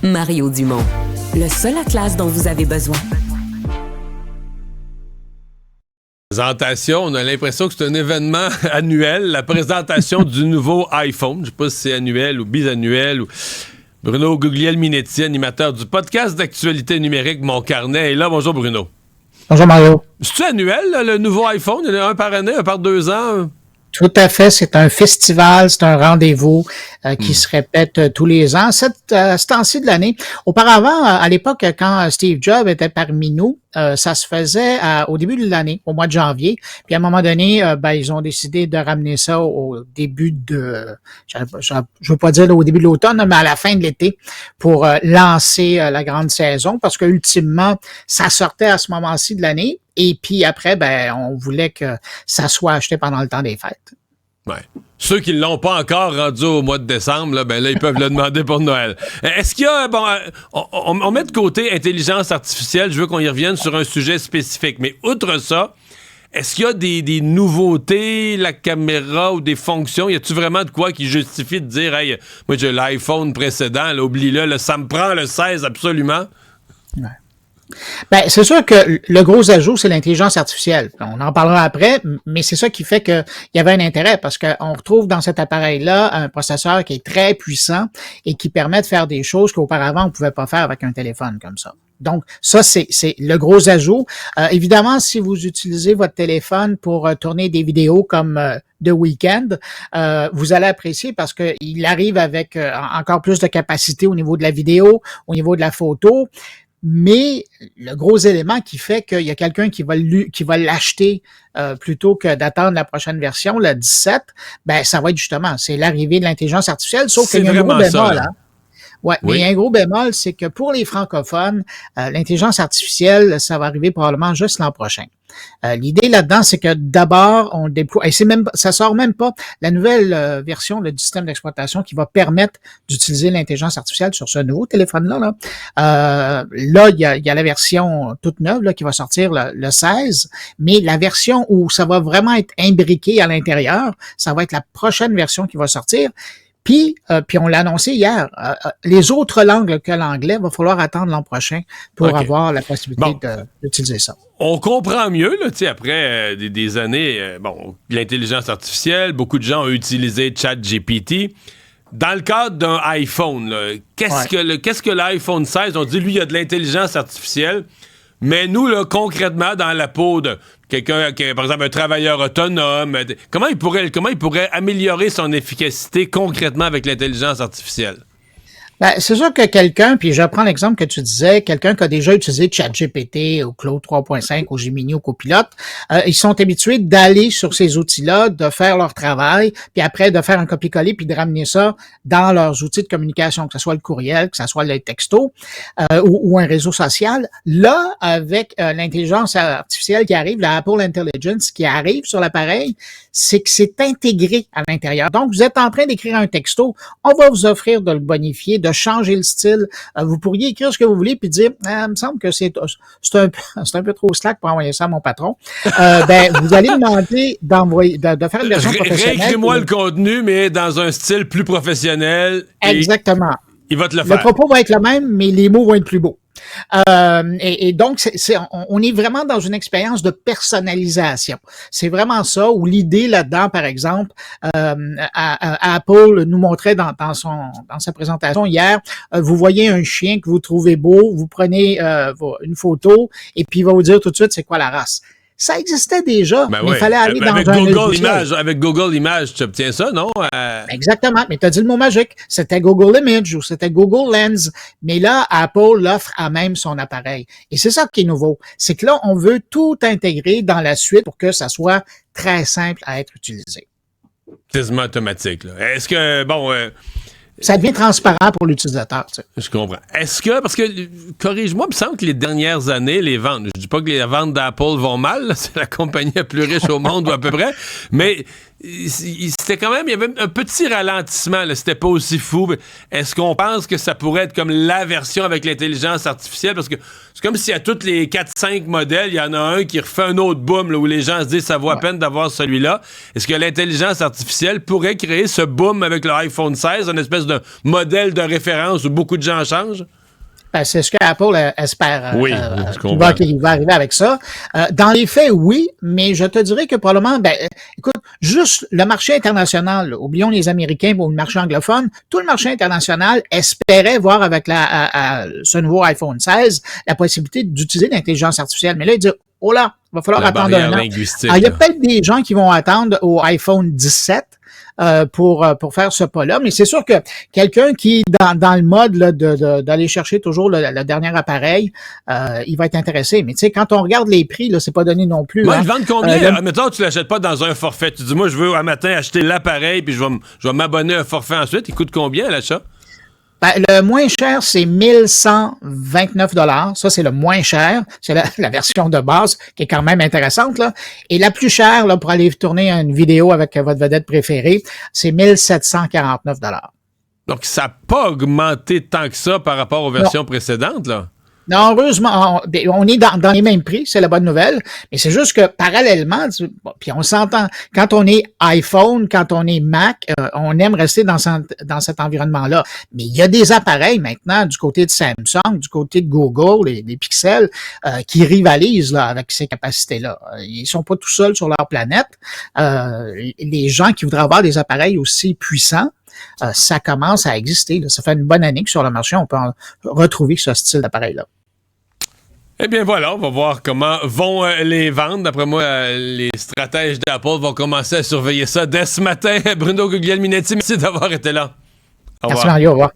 Mario Dumont, le seul atlas dont vous avez besoin. Présentation, on a l'impression que c'est un événement annuel, la présentation du nouveau iPhone. Je ne sais pas si c'est annuel ou bisannuel. Bruno Guglielminetti, animateur du podcast d'actualité numérique Mon Carnet, est là. Bonjour Bruno. Bonjour Mario. C'est-tu annuel, là, le nouveau iPhone? Il y en a un par année, un par 2 ans? Tout à fait, c'est un festival, c'est un rendez-vous qui se répète tous les ans. Ce temps-ci de l'année. Auparavant, à l'époque, quand Steve Jobs était parmi nous, ça se faisait au début de l'année, au mois de janvier. Puis à un moment donné, ils ont décidé de ramener ça au début je veux pas dire au début de l'automne, mais à la fin de l'été pour lancer la grande saison, parce que ultimement, ça sortait à ce moment-ci de l'année. Et puis après, on voulait que ça soit acheté pendant le temps des fêtes. Ouais. Ceux qui ne l'ont pas encore rendu au mois de décembre, là, ils peuvent le demander pour Noël. Est-ce qu'il y a... on met de côté intelligence artificielle, je veux qu'on y revienne sur un sujet spécifique. Mais outre ça, est-ce qu'il y a des nouveautés, la caméra ou des fonctions? Y a-tu vraiment de quoi qui justifie de dire « Hey, moi j'ai l'iPhone précédent, là, oublie-le, là, ça me prend le 16 absolument. » Ouais. C'est sûr que le gros ajout, c'est l'intelligence artificielle. On en parlera après, mais c'est ça qui fait qu'il y avait un intérêt, parce qu'on retrouve dans cet appareil-là un processeur qui est très puissant et qui permet de faire des choses qu'auparavant, on ne pouvait pas faire avec un téléphone comme ça. Donc, ça, c'est le gros ajout. Évidemment, si vous utilisez votre téléphone pour tourner des vidéos comme The Weeknd, vous allez apprécier parce que il arrive avec encore plus de capacité au niveau de la vidéo, au niveau de la photo. Mais le gros élément qui fait qu'il y a quelqu'un qui va l'acheter plutôt que d'attendre la prochaine version, le 17, ça va être justement, c'est l'arrivée de l'intelligence artificielle, sauf qu'il y a un gros bémol. Ouais, oui. Mais il y a un gros bémol, c'est que pour les francophones, l'intelligence artificielle, ça va arriver probablement juste l'an prochain. L'idée là-dedans, c'est que d'abord, on déploie, et ça sort même pas la nouvelle version du système d'exploitation qui va permettre d'utiliser l'intelligence artificielle sur ce nouveau téléphone-là. Là, il y a la version toute neuve là, qui va sortir le 16, mais la version où ça va vraiment être imbriqué à l'intérieur, ça va être la prochaine version qui va sortir. Puis on l'a annoncé hier, les autres langues que l'anglais, va falloir attendre l'an prochain pour avoir la possibilité d'utiliser ça. On comprend mieux, là, tu sais, après des années, l'intelligence artificielle, beaucoup de gens ont utilisé ChatGPT. Dans le cadre d'un iPhone, là, qu'est-ce que l'iPhone 16, on dit, lui, il y a de l'intelligence artificielle, mais nous, là, concrètement, dans la peau de quelqu'un qui est, par exemple, un travailleur autonome, comment il pourrait améliorer son efficacité concrètement avec l'intelligence artificielle? C'est sûr que quelqu'un, puis je prends l'exemple que tu disais, quelqu'un qui a déjà utilisé ChatGPT ou Claude 3.5 ou Gemini ou Copilot, ils sont habitués d'aller sur ces outils-là, de faire leur travail, puis après de faire un copier-coller puis de ramener ça dans leurs outils de communication, que ce soit le courriel, que ce soit le texto ou un réseau social. Là, avec l'intelligence artificielle qui arrive, la Apple Intelligence qui arrive sur l'appareil, c'est que c'est intégré à l'intérieur. Donc, vous êtes en train d'écrire un texto, on va vous offrir de le bonifier, de changer le style. Vous pourriez écrire ce que vous voulez puis dire, il me semble que c'est un peu trop slack pour envoyer ça à mon patron. Vous allez demander de faire une version professionnelle. Réécris-moi le contenu, mais dans un style plus professionnel. Exactement. Il va te le faire. Le propos va être le même, mais les mots vont être plus beaux. Et donc, on est vraiment dans une expérience de personnalisation. C'est vraiment ça, où l'idée là-dedans, par exemple, Apple nous montrait dans sa présentation hier, vous voyez un chien que vous trouvez beau, vous prenez une photo, et puis il va vous dire tout de suite c'est quoi la race. Ça existait déjà, mais il fallait aller dans un Google Images. Avec Google Images, tu obtiens ça, non? Exactement, mais tu as dit le mot magique. C'était Google Image ou c'était Google Lens. Mais là, Apple l'offre à même son appareil. Et c'est ça qui est nouveau. C'est que là, on veut tout intégrer dans la suite pour que ça soit très simple à être utilisé. Quasiment automatique, là. Est-ce que, ça devient transparent pour l'utilisateur. Tu sais. Je comprends. Est-ce que, parce que, corrige-moi, il me semble que les dernières années, les ventes, je dis pas que les ventes d'Apple vont mal, là, c'est la compagnie la plus riche au monde ou à peu près, mais c'était quand même, il y avait un petit ralentissement, là, c'était pas aussi fou. Est-ce qu'on pense que ça pourrait être comme la version avec l'intelligence artificielle? Parce que c'est comme si à tous les 4-5 modèles, il y en a un qui refait un autre boom, là, où les gens se disent ça vaut à peine d'avoir celui-là. Est-ce que l'intelligence artificielle pourrait créer ce boom avec le iPhone 16, une espèce de modèle de référence où beaucoup de gens changent? c'est ce que Apple espère. Oui, je comprends. Qu'il va arriver avec ça. Dans les faits, oui, mais je te dirais que probablement, écoute, juste le marché international, là, oublions les Américains ou le marché anglophone, tout le marché international espérait voir avec ce nouveau iPhone 16 la possibilité d'utiliser l'intelligence artificielle. Mais là, il dit, oh là, il va falloir attendre un an. Alors, il y a peut-être des gens qui vont attendre au iPhone 17 pour faire ce pas-là, mais c'est sûr que quelqu'un qui est dans le mode là, d'aller chercher toujours le dernier appareil, il va être intéressé. Mais tu sais, quand on regarde les prix, là, c'est pas donné non plus. Moi, ils vendent combien? Mettons, tu l'achètes pas dans un forfait. Tu dis, moi, je veux un matin acheter l'appareil, puis je vais m'abonner à un forfait ensuite. Il coûte combien à l'achat? Le moins cher, c'est 1129 $. Ça, c'est le moins cher. C'est la version de base qui est quand même intéressante, là. Et la plus chère, là, pour aller tourner une vidéo avec votre vedette préférée, c'est 1749 $. Donc, ça n'a pas augmenté tant que ça par rapport aux versions précédentes, là? Non, heureusement, on est dans les mêmes prix, c'est la bonne nouvelle, mais c'est juste que parallèlement, puis on s'entend, quand on est iPhone, quand on est Mac, on aime rester dans cet environnement-là. Mais il y a des appareils maintenant du côté de Samsung, du côté de Google, les Pixels, qui rivalisent là avec ces capacités-là. Ils sont pas tout seuls sur leur planète. Les gens qui voudraient avoir des appareils aussi puissants, ça commence à exister. Là. Ça fait une bonne année que sur le marché, on peut retrouver ce style d'appareil-là. Eh bien voilà, on va voir comment vont les vendre. D'après moi, les stratèges d'Apple vont commencer à surveiller ça dès ce matin. Bruno Guglielminetti, merci d'avoir été là. Merci Mario, au revoir.